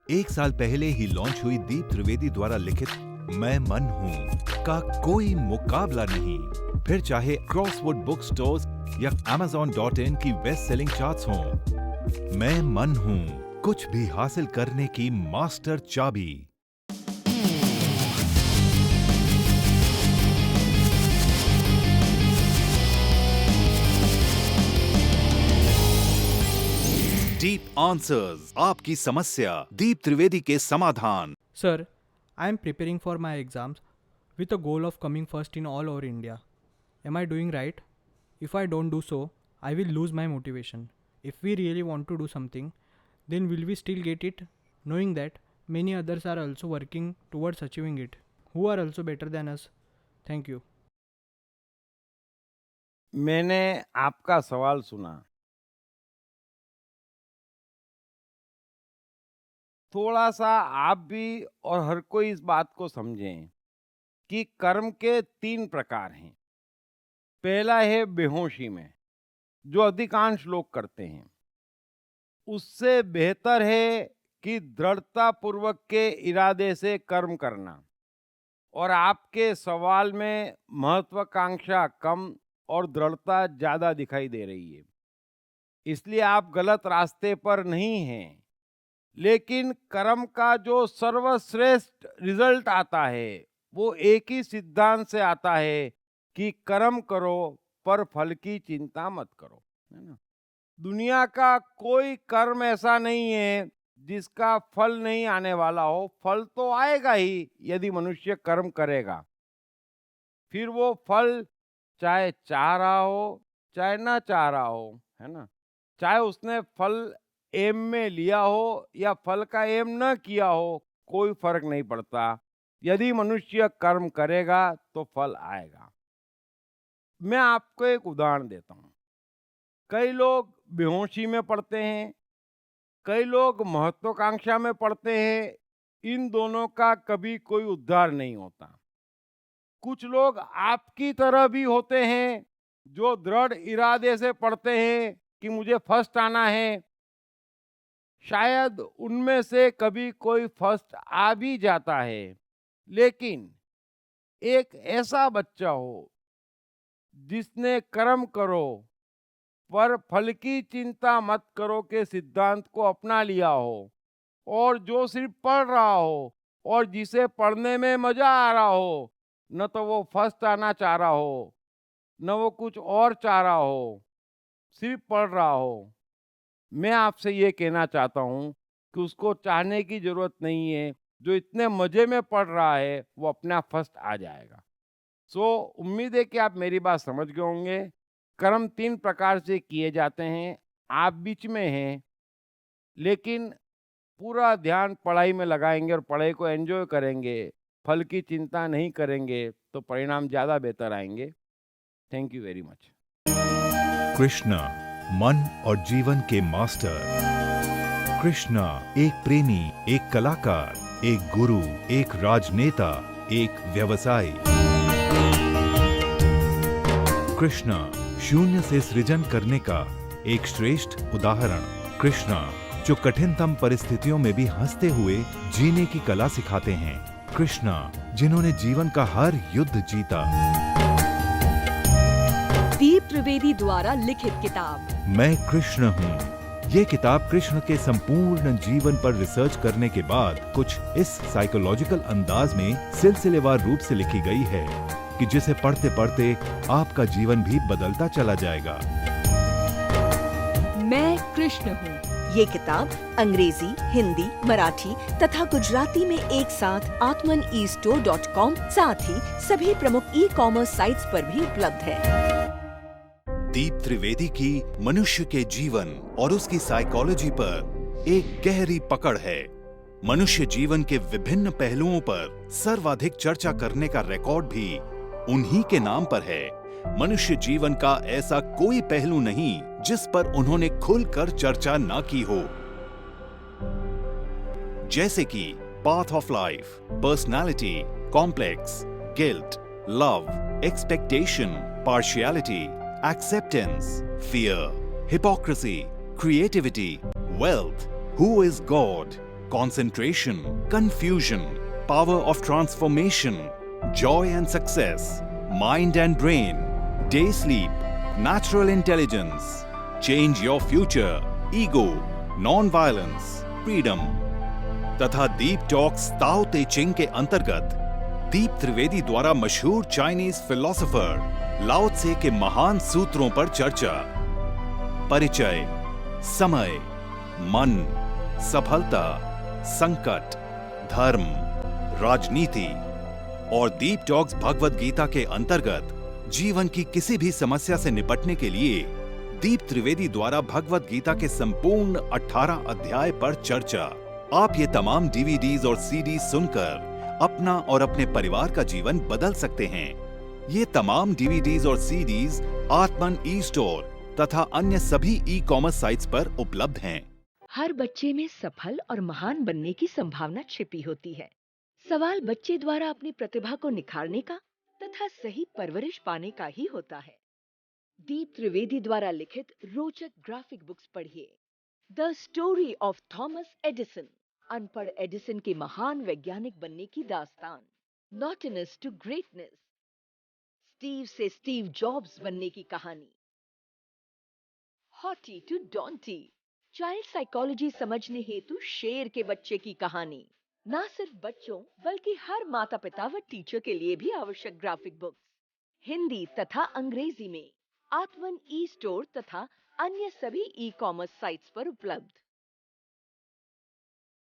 1 साल पहले ही लॉन्च हुई दीप त्रिवेदी द्वारा लिखित मैं मन हूँ का कोई मुकाबला नहीं। फिर चाहे क्रॉसवर्ड बुक स्टोर्स या Amazon.in की बेस्ट सेलिंग चार्ट्स हों, मैं मन हूँ कुछ भी हासिल करने की मास्टर चाबी। डीप आंसर्स, आपकी समस्या, दीप त्रिवेदी के समाधान। Sir, I am preparing for my exams with a goal of coming first in all over India. Am I doing right? If I don't do so, I will lose my motivation. If we really want to do something, then will we still get it, knowing that many others are also working towards achieving it, who are also better than us? Thank you. मैंने आपका सवाल सुना। थोड़ा सा आप भी और हर कोई इस बात को समझें कि कर्म के 3 प्रकार हैं। पहला है बेहोशी में, जो अधिकांश लोग करते हैं। उससे बेहतर है कि दृढ़ता पूर्वक के इरादे से कर्म करना। और आपके सवाल में महत्वाकांक्षा कम और दृढ़ता ज़्यादा दिखाई दे रही है, इसलिए आप गलत रास्ते पर नहीं हैं। लेकिन कर्म का जो सर्वश्रेष्ठ रिजल्ट आता है वो एक ही सिद्धांत से आता है कि कर्म करो पर फल की चिंता मत करो, है ना। दुनिया का कोई कर्म ऐसा नहीं है जिसका फल नहीं आने वाला हो। फल तो आएगा ही यदि मनुष्य कर्म करेगा। फिर वो फल चाहे चाह रहा हो चाहे ना चाह रहा हो, है ना। चाहे उसने फल एम में लिया हो या फल का एम न किया हो, कोई फर्क नहीं पड़ता। यदि मनुष्य कर्म करेगा तो फल आएगा। मैं आपको एक उदाहरण देता हूँ। कई लोग बेहोशी में पड़ते हैं, कई लोग महत्वाकांक्षा में पड़ते हैं। इन दोनों का कभी कोई उद्धार नहीं होता। कुछ लोग आपकी तरह भी होते हैं जो दृढ़ इरादे से पढ़ते हैं कि मुझे फर्स्ट आना है। शायद उनमें से कभी कोई फर्स्ट आ भी जाता है, लेकिन एक ऐसा बच्चा हो जिसने कर्म करो पर फल की चिंता मत करो के सिद्धांत को अपना लिया हो, और जो सिर्फ पढ़ रहा हो और जिसे पढ़ने में मजा आ रहा हो, न तो वो फर्स्ट आना चाह रहा हो न वो कुछ और चाह रहा हो, सिर्फ पढ़ रहा हो। मैं आपसे ये कहना चाहता हूँ कि उसको चाहने की जरूरत नहीं है। जो इतने मजे में पढ़ रहा है वो अपने आप फर्स्ट आ जाएगा। उम्मीद है कि आप मेरी बात समझ गए होंगे। कर्म 3 प्रकार से किए जाते हैं। आप बीच में हैं, लेकिन पूरा ध्यान पढ़ाई में लगाएंगे और पढ़ाई को एंजॉय करेंगे, फल की चिंता नहीं करेंगे, तो परिणाम ज़्यादा बेहतर आएंगे। Thank you very much. Krishna, मन और जीवन के मास्टर। कृष्णा एक प्रेमी, एक कलाकार, एक गुरु, एक राजनेता, एक व्यवसायी। कृष्णा शून्य से सृजन करने का एक श्रेष्ठ उदाहरण। कृष्णा जो कठिनतम परिस्थितियों में भी हंसते हुए जीने की कला सिखाते हैं। कृष्णा जिन्होंने जीवन का हर युद्ध जीता। दीप त्रिवेदी द्वारा लिखित किताब मैं कृष्ण हूँ। ये किताब कृष्ण के संपूर्ण जीवन पर रिसर्च करने के बाद कुछ इस साइकोलॉजिकल अंदाज में सिलसिलेवार रूप से लिखी गई है कि जिसे पढ़ते पढ़ते आपका जीवन भी बदलता चला जाएगा। मैं कृष्ण हूँ। ये किताब अंग्रेजी, हिंदी, मराठी तथा गुजराती में एक साथ atmanestore.com साथ ही सभी प्रमुख ई-कॉमर्स साइट्स पर भी उपलब्ध है। दीप त्रिवेदी की मनुष्य के जीवन और उसकी साइकोलॉजी पर एक गहरी पकड़ है। मनुष्य जीवन के विभिन्न पहलुओं पर सर्वाधिक चर्चा करने का रिकॉर्ड भी उन्हीं के नाम पर है। मनुष्य जीवन का ऐसा कोई पहलू नहीं जिस पर उन्होंने खुलकर चर्चा ना की हो, जैसे कि path of life, personality, complex, guilt, love, expectation, partiality, acceptance, fear, hypocrisy, creativity, wealth, who is God, concentration, confusion, power of transformation, joy and success, mind and brain, day sleep, natural intelligence, change your future, ego, non-violence, freedom तथा दीप talks ताओ ते चिंग के अंतर्गत दीप त्रिवेदी द्वारा मशहूर Chinese philosopher लाओ त्से के महान सूत्रों पर चर्चा, परिचय, समय, मन, सफलता, संकट, धर्म, राजनीति और दीप टॉक्स भगवद गीता के अंतर्गत जीवन की किसी भी समस्या से निपटने के लिए दीप त्रिवेदी द्वारा भगवद गीता के संपूर्ण 18 अध्याय पर चर्चा। आप ये तमाम डीवीडीज और सीडी सुनकर अपना और अपने परिवार का जीवन बदल सकते हैं। ये तमाम डीवीडीज और सीडीज आत्मन ई स्टोर तथा अन्य सभी ई कॉमर्स साइट्स पर उपलब्ध हैं। हर बच्चे में सफल और महान बनने की संभावना छिपी होती है। सवाल बच्चे द्वारा अपनी प्रतिभा को निखारने का तथा सही परवरिश पाने का ही होता है। दीप त्रिवेदी द्वारा लिखित रोचक ग्राफिक बुक्स पढ़िए। The story of Thomas Edison, अनपढ़ एडिसन के महान वैज्ञानिक बनने की दास्तान। नॉटिनेस टू ग्रेटनेस, स्टीव से स्टीव जॉब्स बनने की कहानी। हॉटी टू डॉन्टी, चाइल्ड साइकोलॉजी समझने हेतु शेर के बच्चे की कहानी। ना सिर्फ बच्चों बल्कि हर माता पिता व टीचर के लिए भी आवश्यक ग्राफिक बुक्स हिंदी तथा अंग्रेजी में आत्मन ई स्टोर तथा अन्य सभी ई कॉमर्स साइट्स पर उपलब्ध।